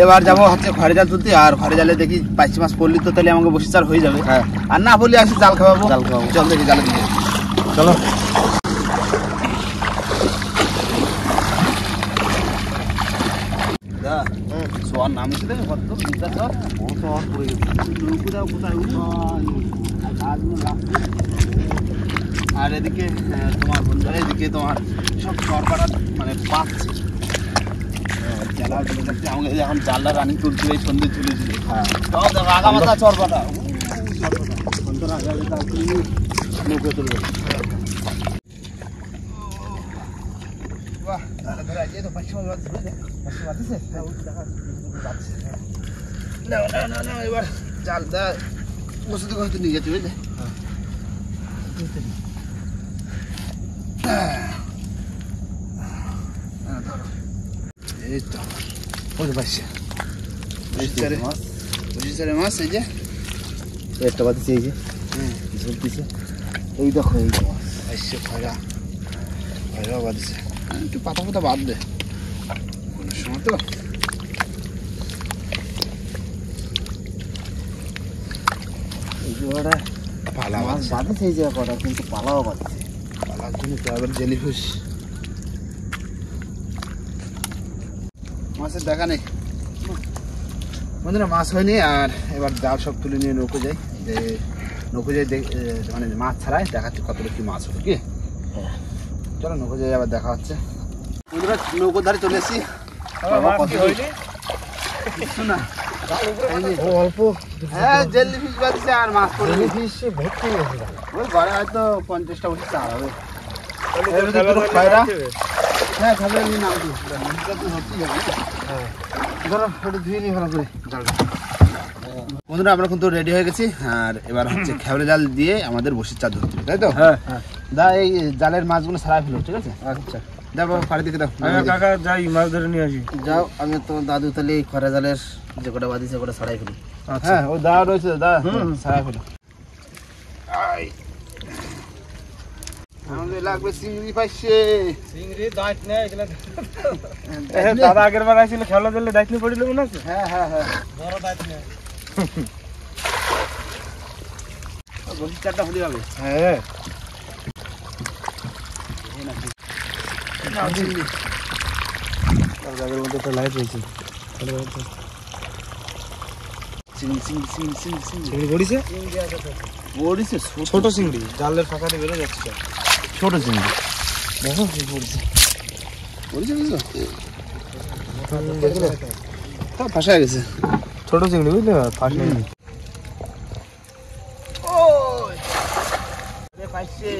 এবার যাবো হচ্ছে ঘরে জাল তুলতে, আর ঘরে জালে দেখি 5 মাস পড়লি তো তাহলে আমাকে বসে চার হয়ে যাবে। আর না বললে আসি জাল খাওয়াবো। চল দেখি জালে দিকে চলো। সোয়ার নাম ছিল কত আর এদিকে তোমার বন্ধুরা এদিকে তোমার সব সরকার মানে পাচ্ছে আমাকে এখন জালটা রানিং তুলছিল এই সন্ধ্যে তুলেছিল। আগামাথা চরপাটা নৌকে তুলবে। এবার জালটা বসে থেকে হয়তো নিয়ে যেতে বুঝলে। এই তো বুঝতে পারছি মাছ এই যে একটা বাতিছে এই যে ঝুলতেছে এই দেখো এই মাছ আসছে খয়রা বাতিছে একটু পাতা পাতা বাদ দে কোনো সময় তো পালা মাছ বাতিছে এই যে কটা কিন্তু পালাও বাতিছে পালার জন্য তো আবার জেলিফিশ মাছের দেখা নেই বন্ধুরা মাছ হয়নি। আর এবার জাল সব তুলে নিয়ে নৌকো যাই যে নৌকো যাই মানে মাছ ছাড়াই দেখাচ্ছি কতটা কি মাছ হবে কি। চলো নৌকো যাই আবার দেখা হচ্ছে বন্ধুরা নৌকো ধারে চলে এসেছি অল্প হ্যাঁ জেলিফিশ বাজছে আর মাছ জেলিফিশ ভর্তি হয়েছে ওই ঘরে হয়তো 50টা উঠে চার হবে খয়রা। হ্যাঁ খাবে নাম ধরো একটু ধুয়ে নিই ভালো করে জালটা। বন্ধুরা আমরা কিন্তু রেডি হয়ে গেছি আর এবার হচ্ছে খেবড়ে জাল দিয়ে আমাদের বসির চার ধরতে হবে তাই তো। দা এই জালের মাছগুলো ছাড়াই ফেলো ঠিক আছে। আচ্ছা দেখো পাড়ি দিকে দাও কাকা যাই মাছ ধরে নিয়ে আসি। যাও আমি তোমার দাদু তাহলে এই খরা জালের যে কটা বাদিছে ওটা ছাড়াই ফেলি। হ্যাঁ ওই দা রয়েছে দা ছাড়াই ফেলো। আমাদের লাগবে চিংড়ি পাইছে চিংড়ি দাঁত নেই দাদা আগের বার আইছিল খেলা দিলে দাঁত নিয়ে পড়িল মনে আছে। হ্যাঁ হ্যাঁ হ্যাঁ বড় দাঁত নেই বসি চারটা হলি হবে। হ্যাঁ আগের মধ্যে তো লাইট রয়েছে চিংড়ি চিংড়ি চিংড়ি চিংড়ি চিংড়ি গড়িছে গড়িছে ছোট চিংড়ি জালের ফাঁকাতে বেরো যাচ্ছে ছোট চিংড়ি দেখো কি পড়ছে পড়ছে বুঝলো হ্যাঁ ফাঁসা গেছে ছোট চিংড়ি বুঝলে ফাঁস নেই পাইছে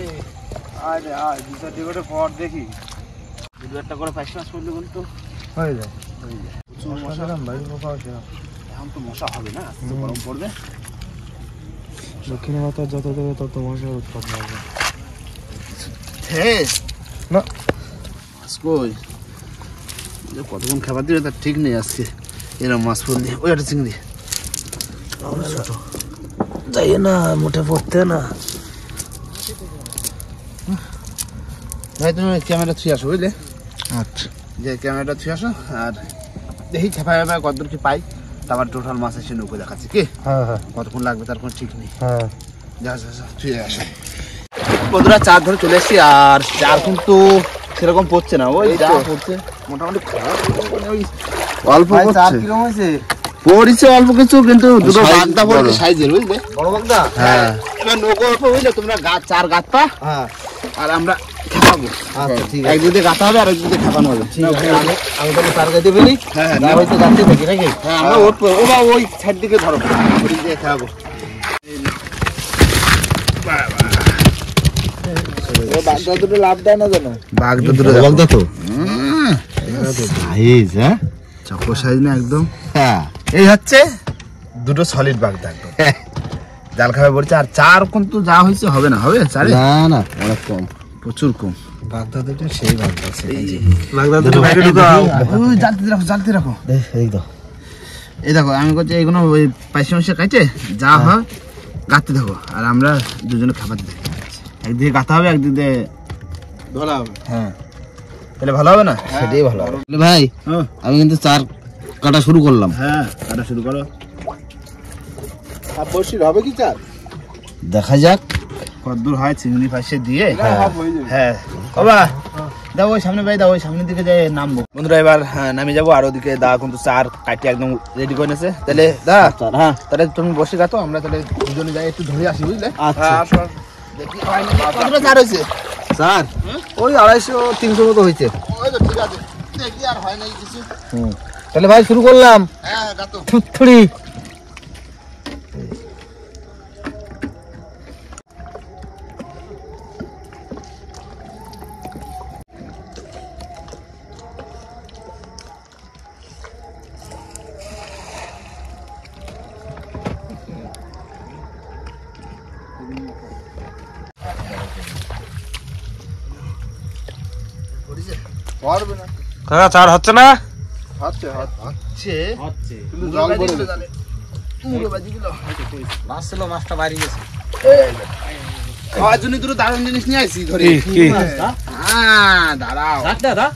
আরে আয় দুটা টিকটে পর দেখি দু একটা করে 5 মাস পড়লে কিন্তু হয়ে যায় মশা ভাই পোকা আছে এখন তো মশা হবে না গরম পড়বে দক্ষিণে মাথা যত দেবে তত মশার উৎপাদন হবে না কই কতক্ষণ খাবার দিবে তার ঠিক নেই আজকে এরকম মাছ পড়লি ওই একটা চিংড়ি ছোট যাই না মুঠে পড়তে না ভাই তুমি ক্যামেরা থুয়ে আসো বুঝলে। আচ্ছা যে ক্যামেরাটা থুয়ে আসো আর দেখি খেপা খেপা কতদূর কি পাই তারপর টোটাল মাছ এসে নৌকো দেখাচ্ছি কি। হ্যাঁ হ্যাঁ কতক্ষণ লাগবে তার কোনো ঠিক নেই। হ্যাঁ যা যা থুয়ে আসো বন্ধুরা চার ধরে চলে এসছি আর চার কিন্তু সেরকম পড়ছে না ওই যা পড়ছে মোটামুটি অল্প চার কিরকম হয়েছে পড়ছে অল্প কিছু কিন্তু দুটো বাগদা পড়ছে সাইজের বুঝলে বড় বাগদা। হ্যাঁ এবার নৌকো অল্প বুঝলে তোমরা গাছ চার গাছ পা হ্যাঁ আর আমরা খেপাবো। আচ্ছা ঠিক আছে একদিকে গাঁথা হবে আর একদিকে খেপানো হবে। ঠিক আছে আমি তাহলে তার গাইতে ফেলি। হ্যাঁ হ্যাঁ হয়তো গাঁথতে থাকি নাকি। হ্যাঁ আমরা ওর ওই সাইড দিকে ধরো ওই দিকে খেপাবো বাগদা দুটো লাভ দেয় না জানো বাগদা দুটো বাগদা তো সাইজ হ্যাঁ চকো সাইজ না একদম। হ্যাঁ এই হচ্ছে দুটো সলিড বাগদা একদম জাল খাবে বলছে আর চার কিন্তু যা হয়েছে হবে না হবে চারে না না অনেক কম প্রচুর কম বাগদা দুটো সেই বাগদা বাগদা দুটো বাইরে ঢুকাও ওই জালতে রাখো এই দেখো আমি করছি এইগুলো ওই পাইসে মাসে কাটে যা হয় গাঁথতে থাকো আর আমরা দুজনে খাবার দিই একদিকে গাঁথা হবে একদিকে ধরা হবে। হ্যাঁ তাহলে ভালো হবে না? সেটাই ভালো হবে ভাই। আমি কিন্তু চার কাটা শুরু করলাম। হ্যাঁ কাটা শুরু করো। আর বসির হবে কি চার? দেখা যাক কতদূর হয় চিংড়ি পাশে দিয়ে। হ্যাঁ বাবা দাও ওই সামনে ভাই, দাও ওই সামনের দিকে যাই নামবো। বন্ধুরা এবার নামে যাবো। আর ওদিকে দা কিন্তু চার কাটি একদম রেডি করে নিয়েছে। তাহলে দা হ্যাঁ তাহলে তুমি বসে গাতো, আমরা তাহলে দুজনে যাই একটু ধরে আসি বুঝলে। আচ্ছা দেখি হয় নাকি। কতটা চার হয়েছে? স্যার ওই 250-300 মতো হয়েছে। ওই তো ঠিক আছে, দেখি আর হয় নাকি কিছু। তাহলে ভাই শুরু করলাম। হ্যাঁ গাতো। থুড়ি পারবে না কাকা চার হচ্ছে না? হচ্ছে হচ্ছে হচ্ছে কিন্তু জল পড়ে গেছে। মুড়ে বাজি গেল। মাছ ছিল, মাছটা বাইরে গেছে। খাওয়ার জন্য দুটো দারুণ জিনিস নিয়ে আসি ধরে। কি হ্যাঁ দাঁড়াও। দাদা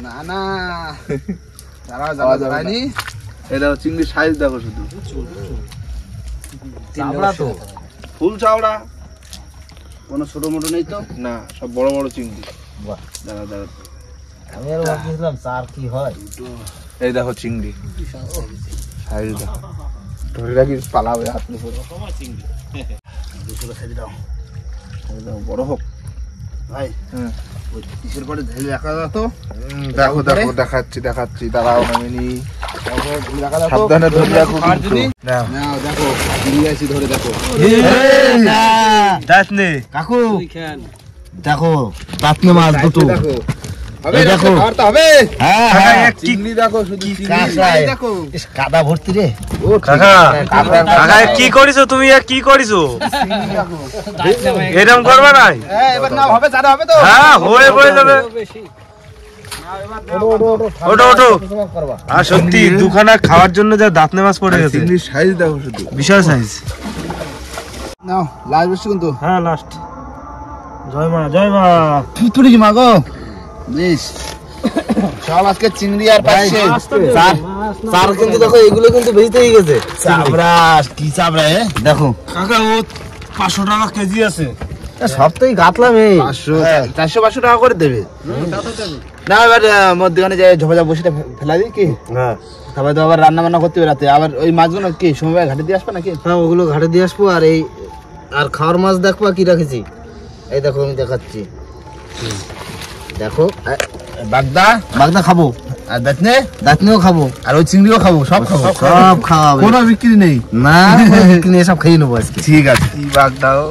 না না দাঁড়াও যাওয়া যায়নি। এটা চিংড়ির সাইজ দেখো শুধু। চামড়া তো ফুল চাওড়া, কোনো ছোট মোটো নেই তো না, সব বড় বড় চিংড়ি। বাহ, দাঁড়া দাঁড়া, আমি আর ভাবছিলাম চার কি হয়। এই দেখো চিংড়ি সাইজ দেখো। ধরে রাখি পালাবে হাত পুরো দুটো সাইজ দাও। একদম বড় হোক ভাই। ওই কিসের পরে ঢেলে রাখা তো। দেখো দেখো দেখাচ্ছি দেখাচ্ছি, দাঁড়াও নামিনি। সাবধানে ধরে রাখো কিন্তু। নাও দেখো চিংড়ি আছি ধরে দেখো। দাঁত নে কাকু দেখো দাঁতনে মাছ দুটো। দেখো হবে দেখো। দেখো তো হবে। হ্যাঁ হ্যাঁ চিংড়ি দেখো শুধু চিংড়ি কাঁকড়ায়। দেখো। ইস, কাদা ভর্তি রে। ও কাকা কাকা কাকা কি করিছো তুমি? কি করিছো? চিংড়ি দেখো। এরকম করবে নাই? হ্যাঁ এবার নাও হবে, চারা হবে তো। হ্যাঁ হয়ে যাবে। ওটো ওটো। আর সত্যি দুখানা খাওয়ার জন্য যা দাঁতনে মাছ পড়ে গেছে। চিংড়ির সাইজ দেখো শুধু। বিশাল সাইজ। নাও লাস্ট বেশি কিন্তু। হ্যাঁ লাস্ট। জয় মা জয় মা। থুতুড়ি কি মাগো বেশ। সব আজকে চিংড়ি আর পাচ্ছে। চার কিন্তু দেখো এগুলো কিন্তু বেশিতেই গেছে। চাবড়া কি চাবড়া এ দেখো কাকা ও 500 টাকা কেজি আছে। সব তো গাতলাম এই 400-500 টাকা করে দেবে না। এবার মধ্যখানে যে ঝোপা বসিটা ফেলা দিই কি। হ্যাঁ তারপরে তো আবার রান্না বান্না করতে হবে রাতে। আবার ওই মাছগুলো কি সময় ঘাটে দিয়ে আসবে নাকি? হ্যাঁ ওগুলো ঘাটে দিয়ে আসবো। আর এই আর খাওয়ার মাছ দেখবা কি রাখেছি। এই দেখো আমি দেখাচ্ছি। দেখো বাগদা বাগদা খাবো, আর দাঁতনে দাঁতনেও খাবো, আর ওই চিংড়িও খাবো, সব খাবো। সব খাওয়াবে। কোনো বিক্রি নেই না কিনে সব খেয়ে নেবো আজকে। ঠিক আছে। কি বাগদাও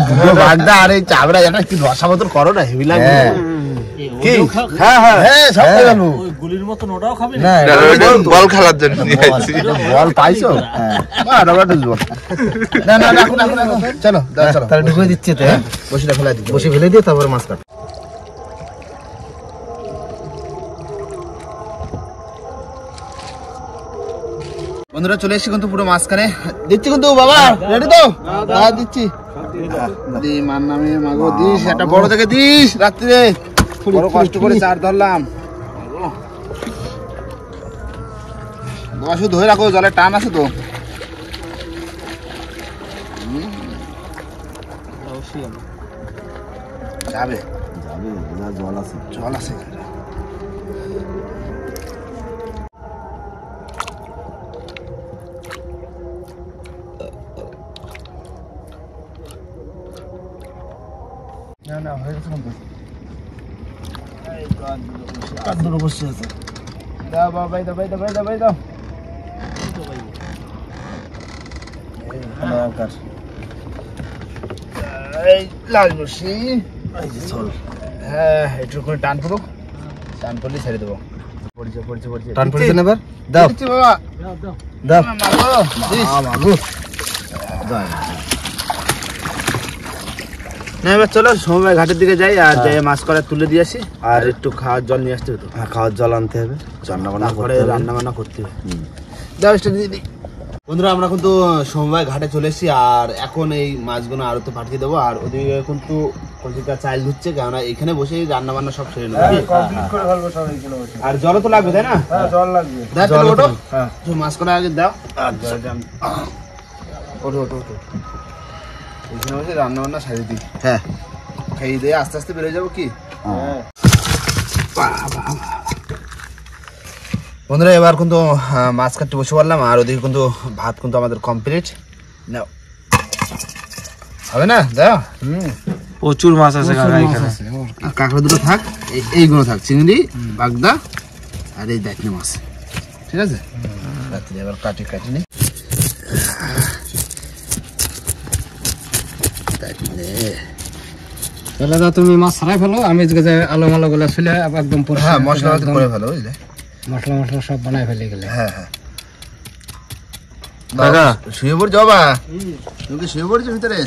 দুটো বাগদা আর এই চাবড়া একটা কি রসা মতন করো না, হেভি লাগবে। হ্যাঁ। কি হ্যাঁ হ্যাঁ হ্যাঁ সব খাই যাবো। না বল খেলার জন্য বল পাইছো? হ্যাঁ না না রাখো রাখো রাখো। চলো দাও চলো তাহলে ঢুকে দিচ্ছে তো। হ্যাঁ বসিটা ফেলা দিচ্ছি। বসে ফেলে দিয়ে তারপরে মাছ কাট। বন্ধুরা চলে এসেছি কিন্তু পুরো মাঝখানে। দিচ্ছি কিন্তু বাবা, রেডি তো? হ্যাঁ দিচ্ছি। দি মার নামে মাগো দিস, একটা বড় থেকে দিস রাত্রিরে। বড় কষ্ট করে চার ধরলাম। বাবা শুধু ধরে রাখো, জলের টান আছে তো। যাবে জল আছে। জল আছে। না না হয়ে গেছে কিন্তু। এই কাদুর বসে আছে। দাও বাবা, ভাই দাও ভাই দাও ভাই দাও ভাই দাও। এই লাল বসি। এই যে চল। হ্যাঁ একটু করে টান পুরো, টান করলে ছেড়ে দেবো। পড়ছে পড়ছে পড়ছে। টান পড়ছে না এবার? দাও দিচ্ছি বাবা দাও। মাগো দিস। মাগো না এবার চলো সময় ঘাটের দিকে যাই আর যাই মাছ করে তুলে দিয়ে আসি। আর একটু খাওয়ার জল নিয়ে আসতে হবে তো। হ্যাঁ খাওয়ার জল আনতে হবে, রান্না বান্না করে রান্না বান্না করতে হবে। দাও এটা দিয়ে দিই। বন্ধুরা আমরা কিন্তু সমবায় ঘাটে চলে এসেছি, আর এখন এই মাছগুলো আরো তো পাঠিয়ে দেবো, আর ওদিকে কিন্তু কলসিটা চাল ধুচ্ছে, কেননা এখানে বসে রান্না বান্না সব সেরে নেবো। আর জলও তো লাগবে, তাই না? জল লাগবে। ওটো মাছ করা আগে দাও। ওঠো ওঠো ওঠো, এখানে বসে রান্না বান্না সারিয়ে দিই। হ্যাঁ, খাইয়ে দিয়ে আস্তে আস্তে বেরোয় যাবো কি। বন্ধুরা এবার কিন্তু মাছ কাটতে বসে পড়লাম, আর ওদিকে কিন্তু ভাত কিন্তু আমাদের কমপ্লিট। নাও, হবে না? দাও। প্রচুর মাছ আছে কাকা এখানে। আর কাঁকড়া দুটো থাক, এইগুলো থাক, চিংড়ি, বাগদা আর এই দাঁতনি মাছ, ঠিক আছে? রাত্রে এবার কাটি নি। তাহলে তুমি মাছ ছাড়াই ফেলো, আমি আলো মালো গুলো ফেলে একদম হ্যাঁ মশলা করে ফেলো, বুঝলে? মশলা মশলা সব বানাই ফেলে গেলে। হ্যাঁ হ্যাঁ কাকা শুয়ে পড়ছো বাবা, তুমি কি শুয়ে পড়ছো ভিতরে?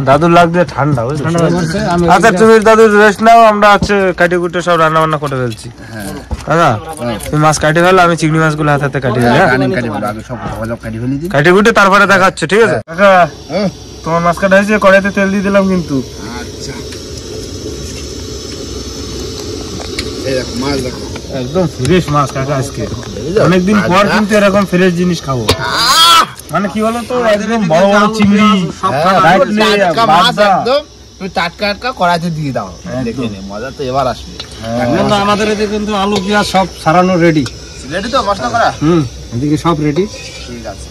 দাদুর লাগবে ঠান্ডা, আচ্ছা তুমি দাদুর রেস্ট নাও, আমরা হচ্ছে কাটি কুটে সব রান্না বান্না করে ফেলছি। কাকা তুমি মাছ কাটি ফেলো, আমি চিংড়ি মাছগুলো হাতে হাতে কাটি ফেলি। কাটি কুটে তারপরে দেখাচ্ছে, ঠিক আছে? কাকা তোমার মাছ কাটা হয়েছে, কড়াইতে তেল দিয়ে দিলাম কিন্তু। আচ্ছা এই দেখো মাছ, দেখো একদম ফ্রেশ মাছ কাকা আজকে, অনেকদিন পর কিন্তু এরকম ফ্রেশ জিনিস খাবো। মানে কি বলতো, একদম বড় বড় চিংড়ি, তুমি টাটকা টাটকা কড়াইতে দিয়ে দাও, দেখে নে মজা তো এবার আসবে। আমাদের এদিকে কিন্তু আলু পেঁয়াজ সব সারানো রেডি। রেডি তো মশলা করা? এদিকে সব রেডি। ঠিক আছে,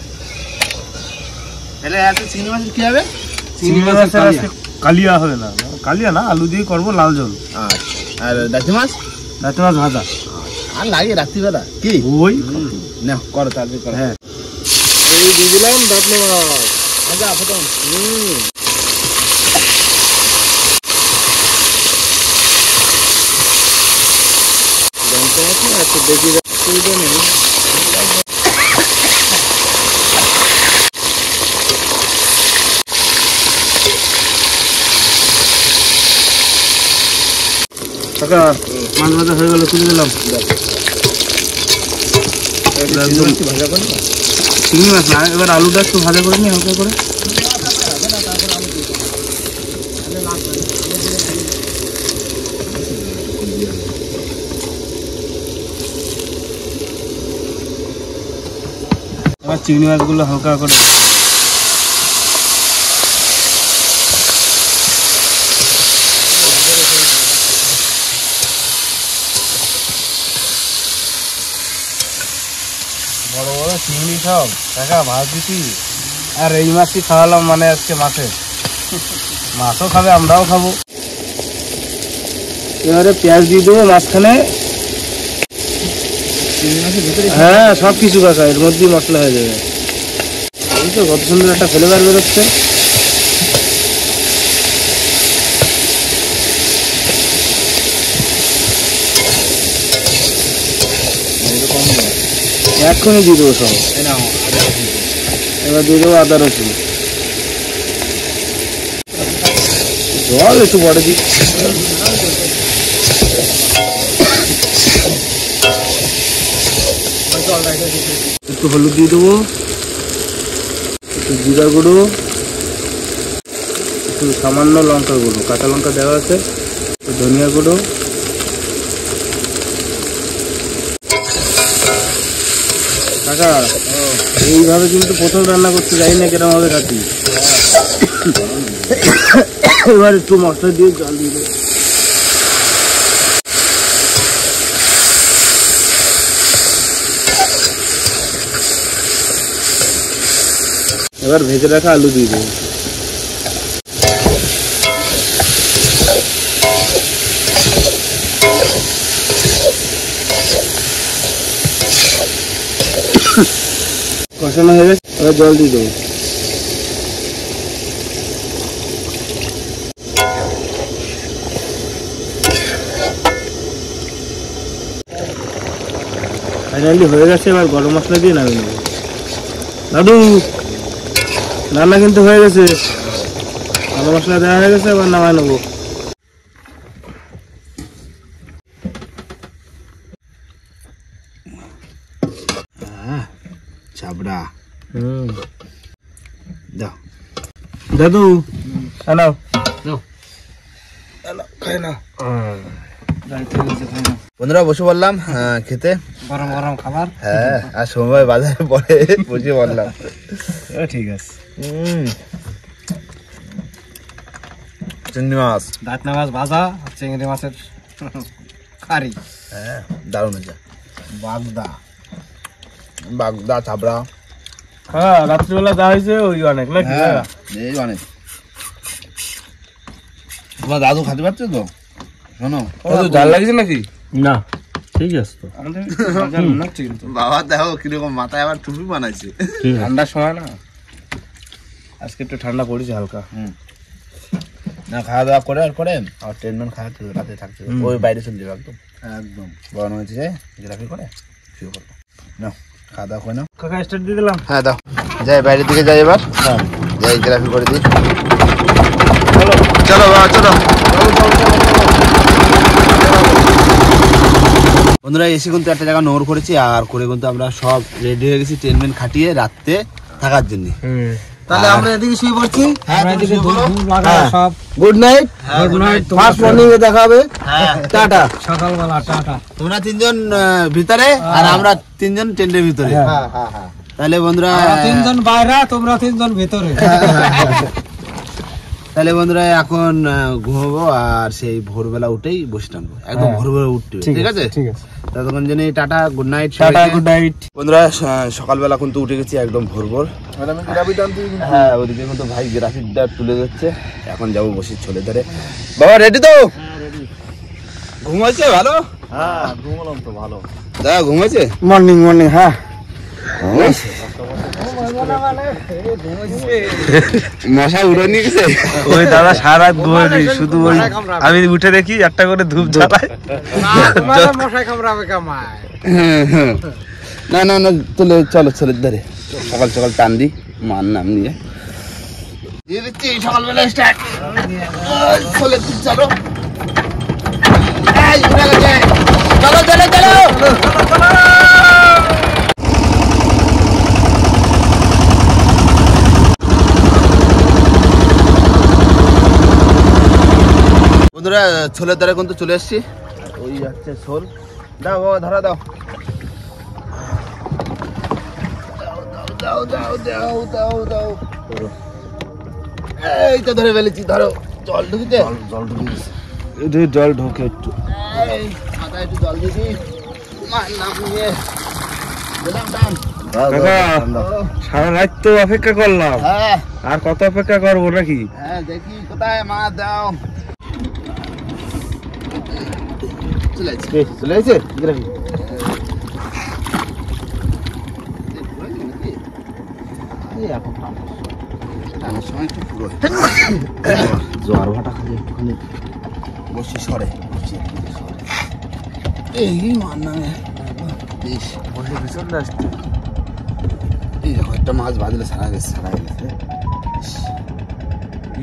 তাহলে আজকে চিংড়ি মাছের কি হবে? চিংড়ি মাছের আজকে কালিয়া হবে না, কালিয়া না, আলু দিয়ে করবো লাল ঝোল। আচ্ছা, আর দাঁতি মাছ? দাঁতি মাছ ভাজা। আর লাগে রাত্রিবেলা কি ওই না করো, তাড়াতাড়ি করো। হ্যাঁ এই দিয়ে দিলাম দাঁতনি মাছ। আচ্ছা প্রথম দেখি অসুবিধা নেই। কাকা মাছ ভাজা হয়ে গেল, তুলে দিলাম। ভাজা করে চিংড়ি মাছ না, এবার আলুটা একটু ভাজা করে নি হালকা করে। এবার চিংড়ি মাছগুলো হালকা করে বড় বড় চিংড়ি সব কাকা মাছ দিছি, আর এই মাছই খাওয়ালাম, মানে আজকে মাছে মাছও খাবে আমরাও খাবো। এবারে পেঁয়াজ দিয়ে দেবো মাঝখানে। হ্যাঁ সব কিছু কাকা এর মধ্যেই মশলা হয়ে যাবে। এই তো কত সুন্দর একটা ফ্লেভার বেরোচ্ছে। এক্ষুনি দিয়ে দেবো সব। এবার দিয়ে দেবো আদা রসুন, জল একটু বড় দিই। একটু হলুদ দিয়ে দেবো, একটু জিরা গুঁড়ো, একটু সামান্য লঙ্কা গুঁড়ো, কাঁচা লঙ্কা দেওয়া আছে, একটু ধনিয়া গুঁড়ো, কাকা এইভাবে কিন্তু প্রথম রান্না করতে যাই না, কেরম হবে কাটি। এবার একটু মশলা দিয়ে জল দিয়ে দেবো। এবার ভেজে রাখা আলু দিয়ে দেবো। কষানো হয়ে গেছে, এবার জল দিয়ে দেবো। ফাইনালি হয়ে গেছে, এবার গরম মশলা দিয়ে নামিয়ে নেবো। দাদু রান্না কিন্তু হয়ে গেছে, গরম মশলা দেওয়া হয়ে গেছে, এবার নামায় নেবো। চাবড়া দাও দাদু নাও খাই না বন্ধুরা বসে বললাম খেতে গরম গরম খাবার। হ্যাঁ আর সময় বাজারে পরে বসে বললাম ঠিক আছে। চিংড়ি মাছ, দাঁতনা মাছ ভাজা, চিংড়ি মাছের কারি। হ্যাঁ দারুণ হয়েছে। বাগদা চাবড়া, হ্যাঁ রাত্রিবেলা যা হয়েছে ওই অনেক নাকি? হ্যাঁ এই অনেক। তোমার দাদু খাতে পারছো তো? শোনো জাল লাগছে নাকি? না ঠিক আছে তো। বাবা দেখো কিরকম মাথায় আবার টুপি বানাইছে। ঠান্ডার সময় না, আজকে একটু ঠান্ডা পড়েছে হালকা। না খাওয়া দাওয়া করে আর পরে আর ট্রেনম্যান খাওয়া রাতে থাকছে, ওই বাইরে চলে যাবে একদম একদম গরম হয়েছে যে গ্রাফি করে শুরু করবো। না খাওয়া দাওয়া করে নাও কাকা, স্টার্ট দিয়ে দিলাম। হ্যাঁ দাও, যাই বাইরের দিকে যাই এবার। হ্যাঁ যাই গ্রাফি করে দিই। চলো বাবা চলো। বন্ধুরা এসে কিন্তু একটা জায়গা নোংর করেছি আর করে কিন্তু আমরা সব রেডি হয়ে গেছি ট্রেনম্যান খাটিয়ে রাতে থাকার জন্য। তাহলে আমরা এদিকে শুয়ে পড়ছি। আমরা এদিকে সব good night. Good night. First morning এ দেখা হবে। টাটা। সকালবেলা টাটা। তোমরা তিনজন ভিতরে আর আমরা তিনজন টেন্টের ভিতরে। হ্যাঁ হ্যাঁ হ্যাঁ। তাহলে বন্ধুরা তিনজন বাইরে, তোমরা তিনজন ভিতরে। তাহলে বন্ধুরা এখন ঘুমাবো আর সেই ভোরবেলা উঠেই বসে টানবো, একদম ভোরবেলা উঠতে হবে, ঠিক আছে? ঠিক আছে। ততক্ষণ জন্য tata, good night. Tata, good night. বন্ধুরা সকালবেলা কিন্তু উঠে গেছি একদম ভোর ভোর। হ্যাঁ ওদিকে কিন্তু ভাই গ্রাফিকটা তুলে যাচ্ছে, এখন যাবো বসে ছোলে ধরে। বাবা রেডি তো? ঘুমাইছে ভালো? হ্যাঁ ঘুমালাম তো ভালো। দাদা ঘুমাইছে? Morning morning. হ্যাঁ মশা উড়ে নিয়ে গেছে। ওই দাদা সারা রাত ঘুমায়নি, শুধু ওই আমি উঠে দেখি একটা করে ধূপ জ্বালায়। মশাই কামড়াবে কামায়। না না না তুলে চলো ছোলের ধরে সকাল সকাল টান দি মান নাম নিয়ে দিয়ে দিচ্ছি সকালবেলা স্টার্ট। ছোলে চলো চলো চলো চলো। বন্ধুরা ছোলের দ্বারা কিন্তু চলে এসছি, ওই যাচ্ছে ছোল। দাও বাবা ধরা দাও। দাও দাও দাও দাও দাও। এই তো ধরে ফেলেছি, ধরো। জল ঢুকিতে জল ঢুকিয়েছে, জল ঢোকে একটু। মাথায় একটু জল দিবি, নাম নিয়ে দিলাম টান। সারা রাত তো অপেক্ষা করলাম, হ্যাঁ আর কত অপেক্ষা করবো নাকি? হ্যাঁ দেখি কোথায় মাছ দাও। চলে আসছে চলে আসছে গ্রাফি। টানার সময় একটু পুরো জোয়ার ভাটা খালি একটুখানি বসে সরে এই মান নামে বেশ বসে ভীষণ আসছে। এই দেখো একটা মাছ বাজলে সারা গেছে, সারা গেছে।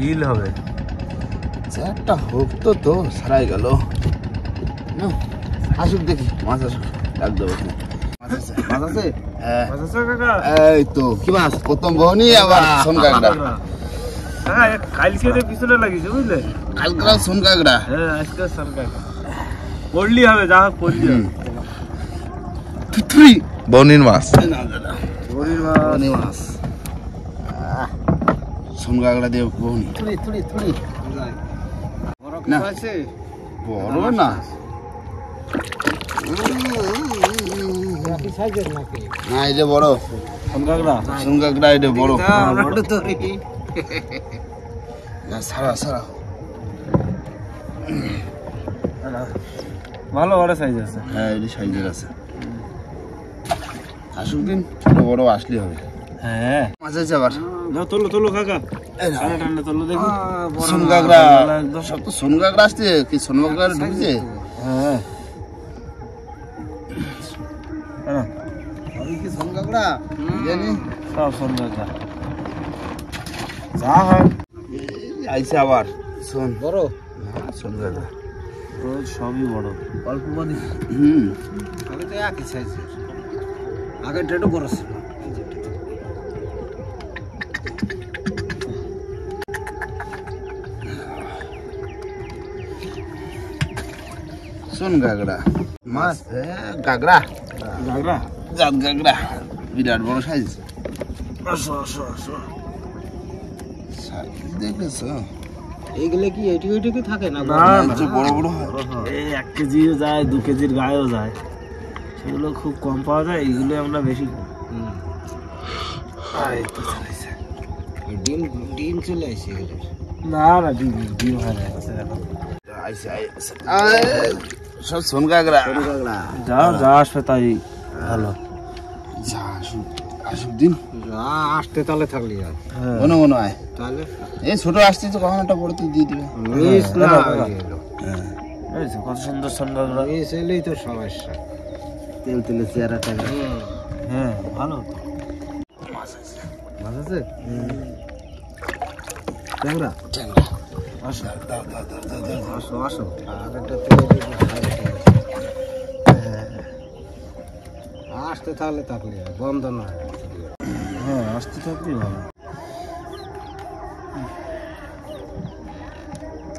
ইল হবে একটা হোক তো তো সারাই গেল। আসুক দেখি মাছ আসুক, একদম মাছ আছে। মাছ আছে? হ্যাঁ এই তো কি মাছ? প্রথম বহনি আবার সোন কাঁকড়া। কালকে পিছনে লাগিয়েছে বুঝলে, কালকে সোন কাঁকড়া। হ্যাঁ আজকে সোন কাঁকড়া পড়লি হবে, যা হোক পড়লি হবে। বহনির মাছ, বহনির মাছ, সোন কাঁকড়া দিয়ে বহনি। না বড় না, না এটা বড় সোন কাঁকড়া, এটা বড়। সারা সারা ভালো বড় সাইজ আছে। হ্যাঁ এটা সাইজের আছে। আসুক দিন, ছোট বড় আসলে হবে। হ্যাঁ মাছ আছে আবার। তোলো তোলো কাকা, ঠান্ডা ঠান্ডা তোলো দেখি। সোন কাঁকড়া, সব তো সোন কাঁকড়া আসছে, কি সোন কাঁকড়া ঢুকছে? হ্যাঁ কি সোন কাঁকড়া জানি, সব সোন কাঁকড়া যা হয়। আইসে আবার সোন বড়। সোন কাঁকড়া সবই বড়, অল্প বড়। আগে তো একই সাইজের, আগেরটা একটু বড় ছিল। শোন গাগড়া মাছ গাগড়া গাগরা জাত গাগড়া বিরাট বড় সাইজ দেখেছো এইগুলো কি এটি থাকে না? না বড় বড় হয় এই 1 কেজিও যায় 2 কেজির গায়েও যায়, সেগুলো খুব কম পাওয়া যায়, এইগুলো আমরা বেশি ডিম চলে আসে এগুলো। না না ডিম হয় না। সব শোন গাগড়া যা আসবে তাই ভালো। যা আসুক দিন আসতে তাহলে থাকলি আর মনে মনে হয় তাহলে এই ছোট আসছে তো কখন একটা বড় তুই দিয়ে দিবে মিস না কত সুন্দর সুন্দর। মিস এলেই তো সমস্যা। তেল তেলে চেহারাটা হ্যাঁ ভালো তো মাছ আছে। ট্যাংরা আসো দাও দাও দাও দাও দাও আসো আসো আগেরটা আসতে তাহলে থাকলি বন্ধ না। হ্যাঁ আসতে থাকলেই ভালো।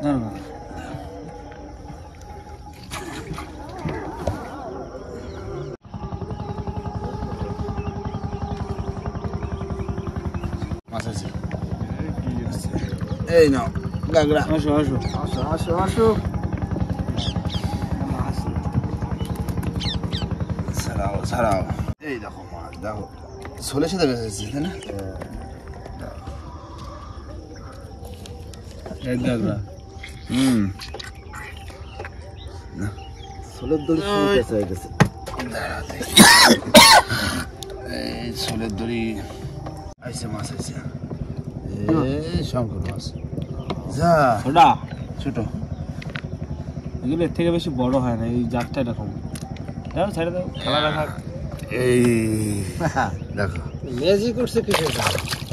না না মাছ আছে এই নাও গাগড়া আসো আসো আসো আসো আসো ছাড়াও ছাড়াও এই দেখো মাছ দেখো ছোলের সাথে বেঁচেছি তাই না এক গাগরা ছোলের দড়ি শুনতে হয়ে গেছে। এই ছোলের দড়ি আইসে মাছ আইসে এই শঙ্কর মাছ যা ওটা ছোট এগুলো এর থেকে বেশি বড় হয় না, এই জাতটা এরকম। দাও ছেড়ে দাও, খেলা দেখা। এই দেখো লেজি করছে কিসের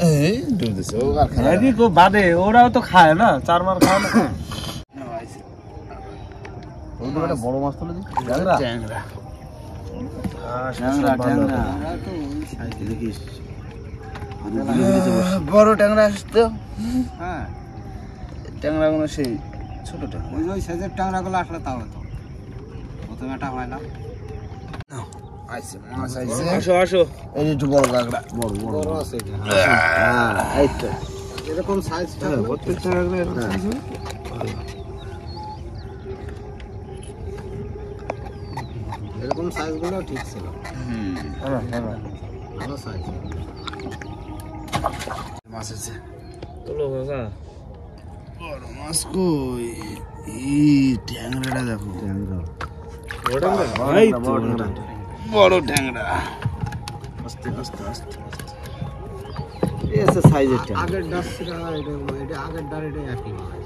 এই ডুব দিছে ও আর খেলা এদিক ও বাদে, ওরাও তো খায় না, 4 মার খায় না। একটা বড় মাছ তুলে দিই। ট্যাংরা ট্যাংরা দেখিস বড় ট্যাংরা আসতো হ্যাঁ ট্যাংরা গুলো সেই ছোট ট্যাংরা ওই সাইজের ট্যাংরাগুলো আসলে তাও হতো, প্রথমে এটা হয় না। আইসে মাছ আইসে আসো আসো এই একটু বড় কাঁকড়া বড় বড় বড় আছে হ্যাঁ এই তো এরকম সাইজটা প্রত্যেকটা কাঁকড়া এরকম size হবে? এরকম সাইজগুলো ঠিক ছিল, হ্যাঁ হ্যাঁ ভালো সাইজ। মাছ আছে চলো কাকা। বড় মাছ কই এই ট্যাংরাটা দেখো ওটা ভাই তো বড় ট্যাংরা আস্তে আস্তে আস্তে এই আছে সাইজের ট্যাংরা। আগের ডাস ছিল এটা আগের ডার এটা একই সাইজ।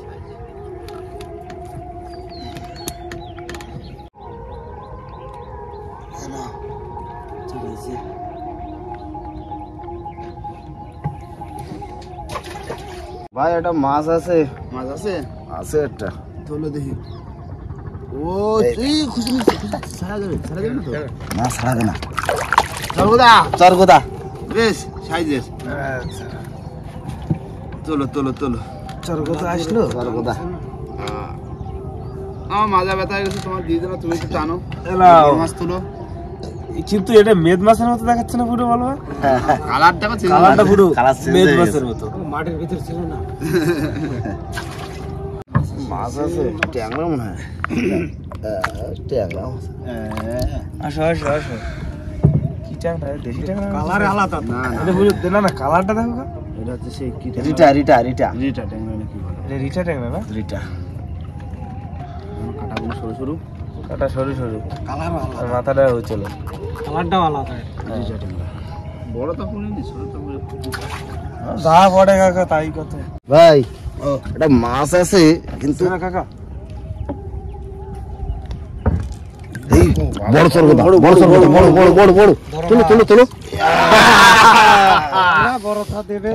ভাই এটা মাছ আছে। মাছ আছে আছে একটা তোলো দেখি ও তুই খুশি ছাড়া যাবে না তো না ছাড়াবে না। চরগোদা চরগোদা বেশ সাইজের তোলো তোলো তোলো চরগোদা আসলো। চরগোদা আমার মাজা ব্যথা হয়ে গেছে তোমার দিয়ে দেবো তুমি একটু টানো এলাও। বড় মাছ তোলো কিন্তু এটা মেদ মাছের মতো দেখাচ্ছে না পুরো, বলো কালারটা কালারটা পুরো কালার চেঞ্জ মেদ হয়ে মাছের মতো। মাটির ভিতর ছিল না। মাছ আছে ট্যাংরা মনে হয়। ট্যাংরা মাছ আসো আসো আসো। কি ট্যাংরা? দেশি ট্যাংরা? কালার আলাদা না না এটা পুরো না না কালারটা দেখো গা। এটা হচ্ছে সেই কি রিটা রিটা রিটা রিটা ট্যাংরা না কি বলে এটা রিটা ট্যাংরা না? রিটা কাটাগুলো সরু সরু কাটা সরু সরু, কালার আর আলাদা। মাথাটা হচ্ছিল। কালারটাও আলাদা। রিটা ট্যাংরা বড় তো পুরো নি ছোট তো পুরো যা পড়ে কাকা তাই কত। ভাই এটা মাছ আছে কিন্তু না কাকা এই বড় চরগোদা বড় চরগোদা বড় বড় বড় বড় তুলো তুলো তুলো। বড় থা দেবে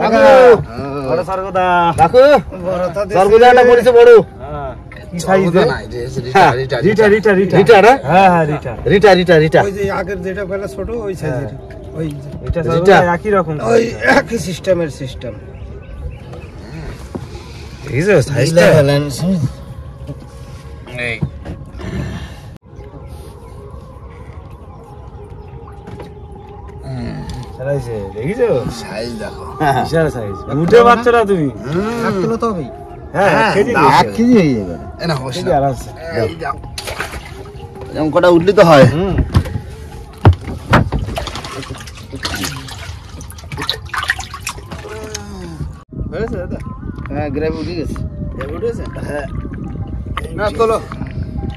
বড় সরগোদা। দেখো বড় থা দেবে। চরগোদাটা পড়েছে বড়। হ্যাঁ কি সাইজ? না রিটা রিটা রিটা রিটা রিটা রিটা না? হ্যাঁ হ্যাঁ রিটা। রিটা রিটা রিটা ওই যে আগের যেটা বলে ছোট ওই সাইজের ওই এটা রিটা। সরগোদা একই রকম। ওই একই সিস্টেমের সিস্টেম। এই যে সাইজটা ব্যালেন্স এই ছাড়াইছে দেখিছো সাইজ দেখো বিশাল সাইজ উঠে পাচ্ছ না তুমি এক কিলো তো হবেই। হ্যাঁ কেজি 1 কেজি হয়ে যাবে। এ না হোস কেজি আরামসে এই যাও এরকম কটা উঠলি তো হয় হয়েছে দাদা হ্যাঁ গ্রেভি উঠে গেছে। উঠেছে হ্যাঁ না তোলো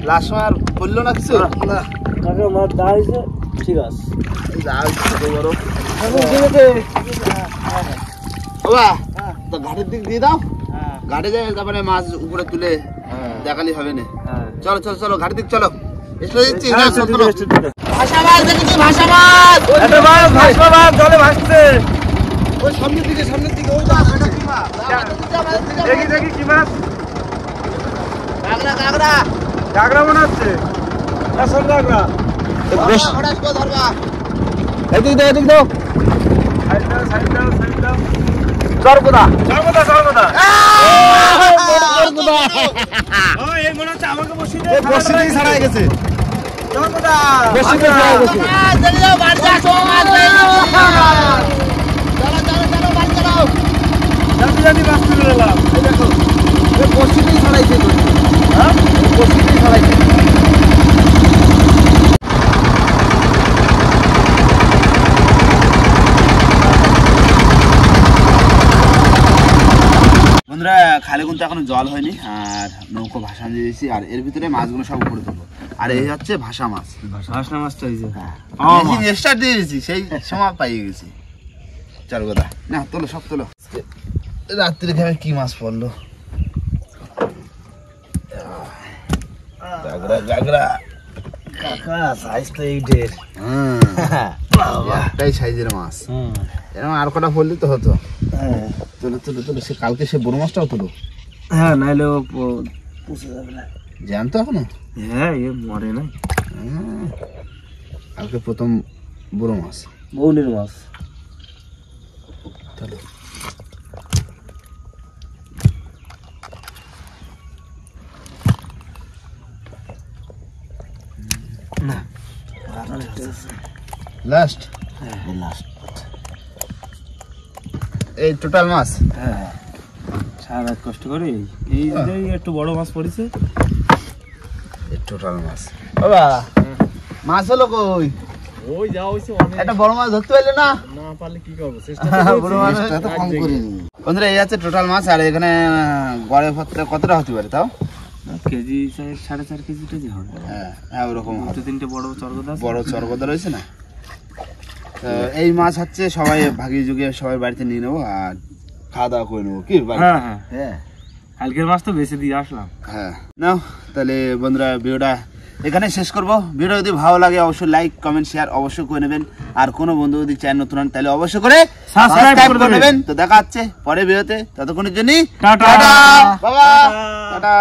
লাস্ট সময় আর বললো না কিছু না কাকে মাছ দাঁড়িয়েছে ঠিক আছে যাও ছোট বড় ঠিক আছে বাবা তো ঘাটের দিক দিয়ে দাও ঘাটে যাই তারপরে মাছ উপরে তুলে দেখালি হবে না চলো চলো চলো ঘাটের দিক চলো এসে দিচ্ছি ভাষা মাছ দেখেছি ভাষা মাছ জলে ভাসছে ওই সামনের দিকে ওই যা এটা কি মাছ? দেখি দেখি কি মাছ কাঁকড়া কাঁকড়া কাঁকড়া মনে হচ্ছে আসল কাঁকড়া বেশ ওড়াস কো ধরবা এদিক দাও সাইড দাও সর্বদা সর্বদা ও এই মনে হচ্ছে আমাকে বসিয়ে দে বসি দিয়ে ছাড়াই গেছে। সর্বদা বসিতে ছাড়া গেছে। চলে যাও বাড়ি যাও মাছ পেয়ে যাবো চলো চলো চলো বাড়ি চলো জলদি মাছ তুলে নিলাম এই দেখো এ বসিতেই ছাড়াইছে তো। হ্যাঁ বসিতেই ছাড়াইছে। বন্ধুরা খালে কিন্তু এখনো জল হয়নি আর নৌকো ভাসা দিয়েছি আর এর ভিতরে মাছগুলো সব উপরে তুলবো আর এই হচ্ছে ভাসা মাছ ভাষা মাছটা হয়েছে মেশিন স্টার্ট দিয়ে দিয়েছি সেই সময় পাইয়ে গেছি চার কথা না তোলো সব তোলো রাত্রে খাবে কি মাছ পড়লো গাগরা গাগরা কাকা সাইজ তো এই ঢের। একটাই সাইজের মাছ এরকম আর কটা পড়লি তো হতো তোলো তোলো তোলো সে কালকে সে বড় মাছটাও তোলো হ্যাঁ নাইলে ও পুষে যাবে না জানতো এখনো হ্যাঁ এ মরে না কালকে প্রথম বড় মাছ বৌনির মাছ চলো না লাস্ট এই টোটাল মাছ হ্যাঁ সারা রাত কষ্ট করে এই যে একটু বড় মাছ পড়েছে এই টোটাল মাছ বাবা মাছ হলো কই ওই যা হইছে একটা বড় মাছ ধরতে পারলে না না পারলে কি করব বড় মাছ তো কম করিনি। বন্ধুরা এই আছে টোটাল মাছ আর এখানে গড়ে ভর্তি কতটা হতে পারে তাও কেজি 4.5 কেজি টেজি হবে হ্যাঁ হ্যাঁ ওরকম হবে। দুটো তিনটে বড় চরগদা বড় চরগদা রয়েছে না তো এই মাছ হচ্ছে সবাই ভাগি যুগে সবাই বাড়িতে নিয়ে নেবো আর খাওয়া দাওয়া করে নেবো কি ভাই? হ্যাঁ হ্যাঁ হ্যাঁ কালকের মাছ তো বেশি দিয়ে আসলাম হ্যাঁ নাও তাহলে বন্ধুরা ভিডিওটা এখানে শেষ করব ভিডিও যদি ভালো লাগে অবশ্যই লাইক কমেন্ট শেয়ার অবশ্যই করে নেবেন আর কোনো বন্ধু যদি চ্যানেল নতুন হন তাহলে অবশ্যই করে সাবস্ক্রাইব করে নেবেন তো দেখা হচ্ছে পরে ভিডিওতে ততক্ষণের জন্য টাটা। বাবা টাটা